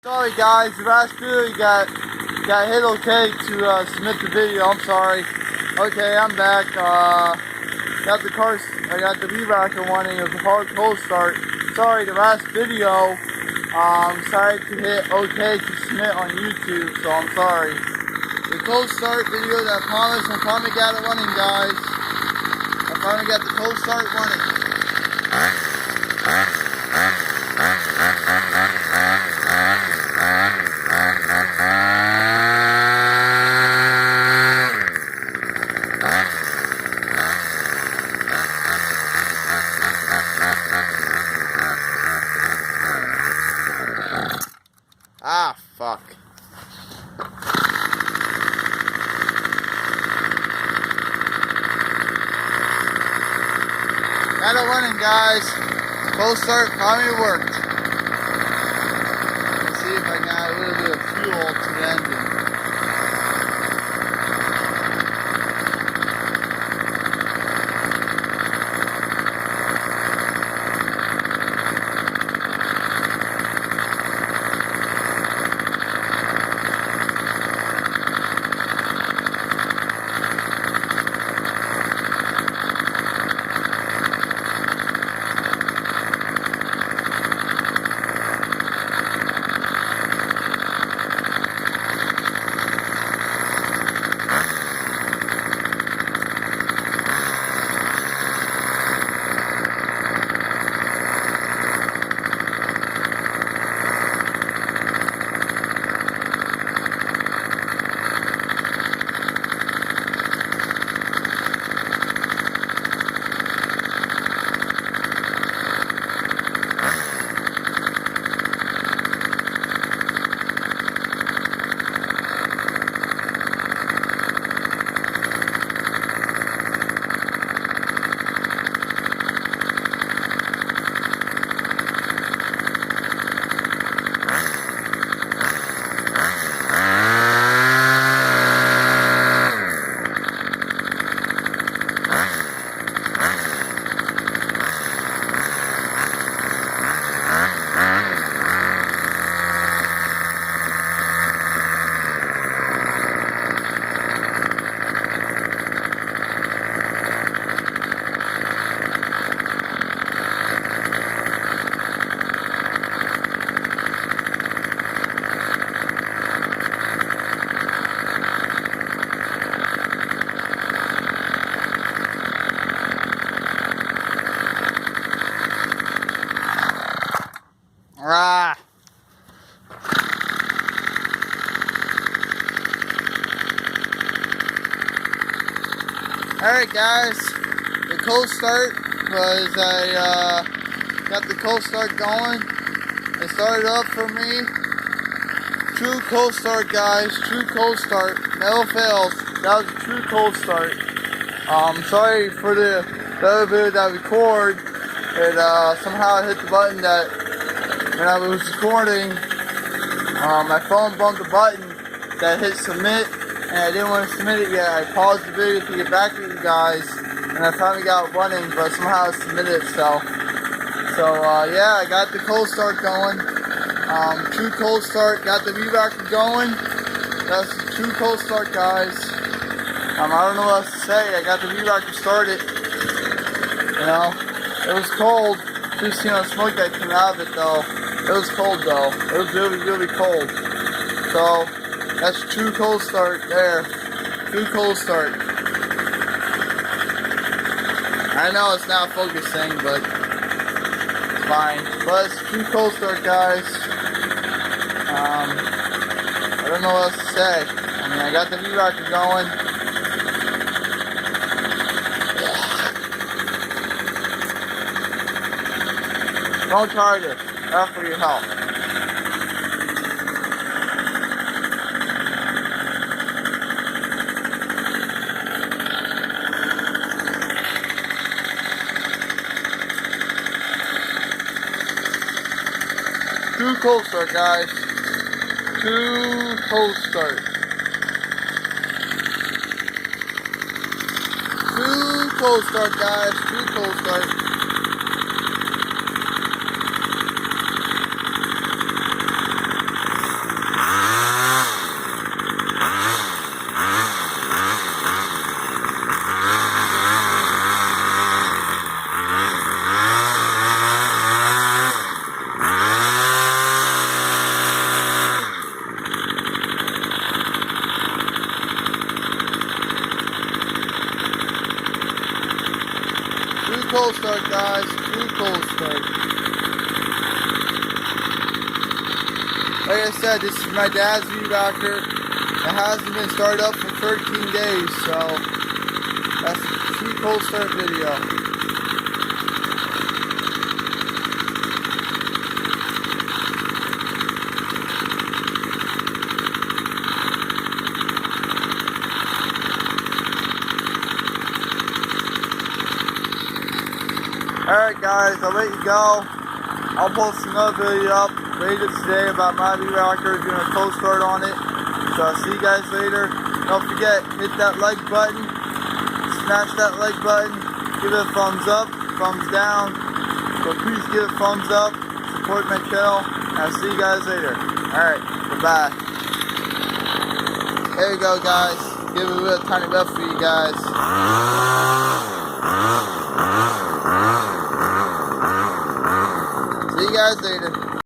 Sorry guys, the last video you got hit okay to submit the video. I'm sorry. Okay, I'm back. Got the car. I got the V-Rocker wanting a hard cold start. Sorry, the last video decided to hit okay to submit on YouTube, so I'm sorry. The cold start video that I promised, I finally got it running, guys. I finally got the cold start running. Ah, fuck. Got it running, guys. Cold start finally worked. Let's see if I can add a little bit of fuel to the engine. Ah. Alright guys, the cold start was, I got the cold start going. It started up for me. True cold start, guys, true cold start, never fails. That was a true cold start. Sorry for the other video that I record. It somehow I hit the button that when I was recording, my phone bumped the button that hit submit, and I didn't want to submit it yet. I paused the video to get back to you guys, and I finally got it running, but somehow it submitted itself. So yeah, I got the cold start going. True cold start, got the V-Rocker going. That's the true cold start, guys. I don't know what else to say. I got the V-Rocker started. You know, it was cold. Just the smoke that came out of it though. It was cold though. It was really, really cold. So, that's true cold start there. True cold start. I know it's not focusing, but it's fine. But it's true cold start, guys. I don't know what else to say. I mean, I got the V-Rocker going. Don't try this. Not for your health. True cold start, guys. True cold start. True cold start, guys. True cold start. cold start, guys. True cold start. Like I said, this is my dad's weed whacker. It hasn't been started up for 13 days, so that's a true cold start video. Alright guys, I'll let you go. I'll post another video up later today about my weed whacker doing a cold start on it. So I'll see you guys later. Don't forget, hit that like button. Smash that like button. Give it a thumbs up, thumbs down. So please give it a thumbs up. Support my channel. And I'll see you guys later. Alright, goodbye. There you go guys. Give it a little tiny bit for you guys. See you guys later.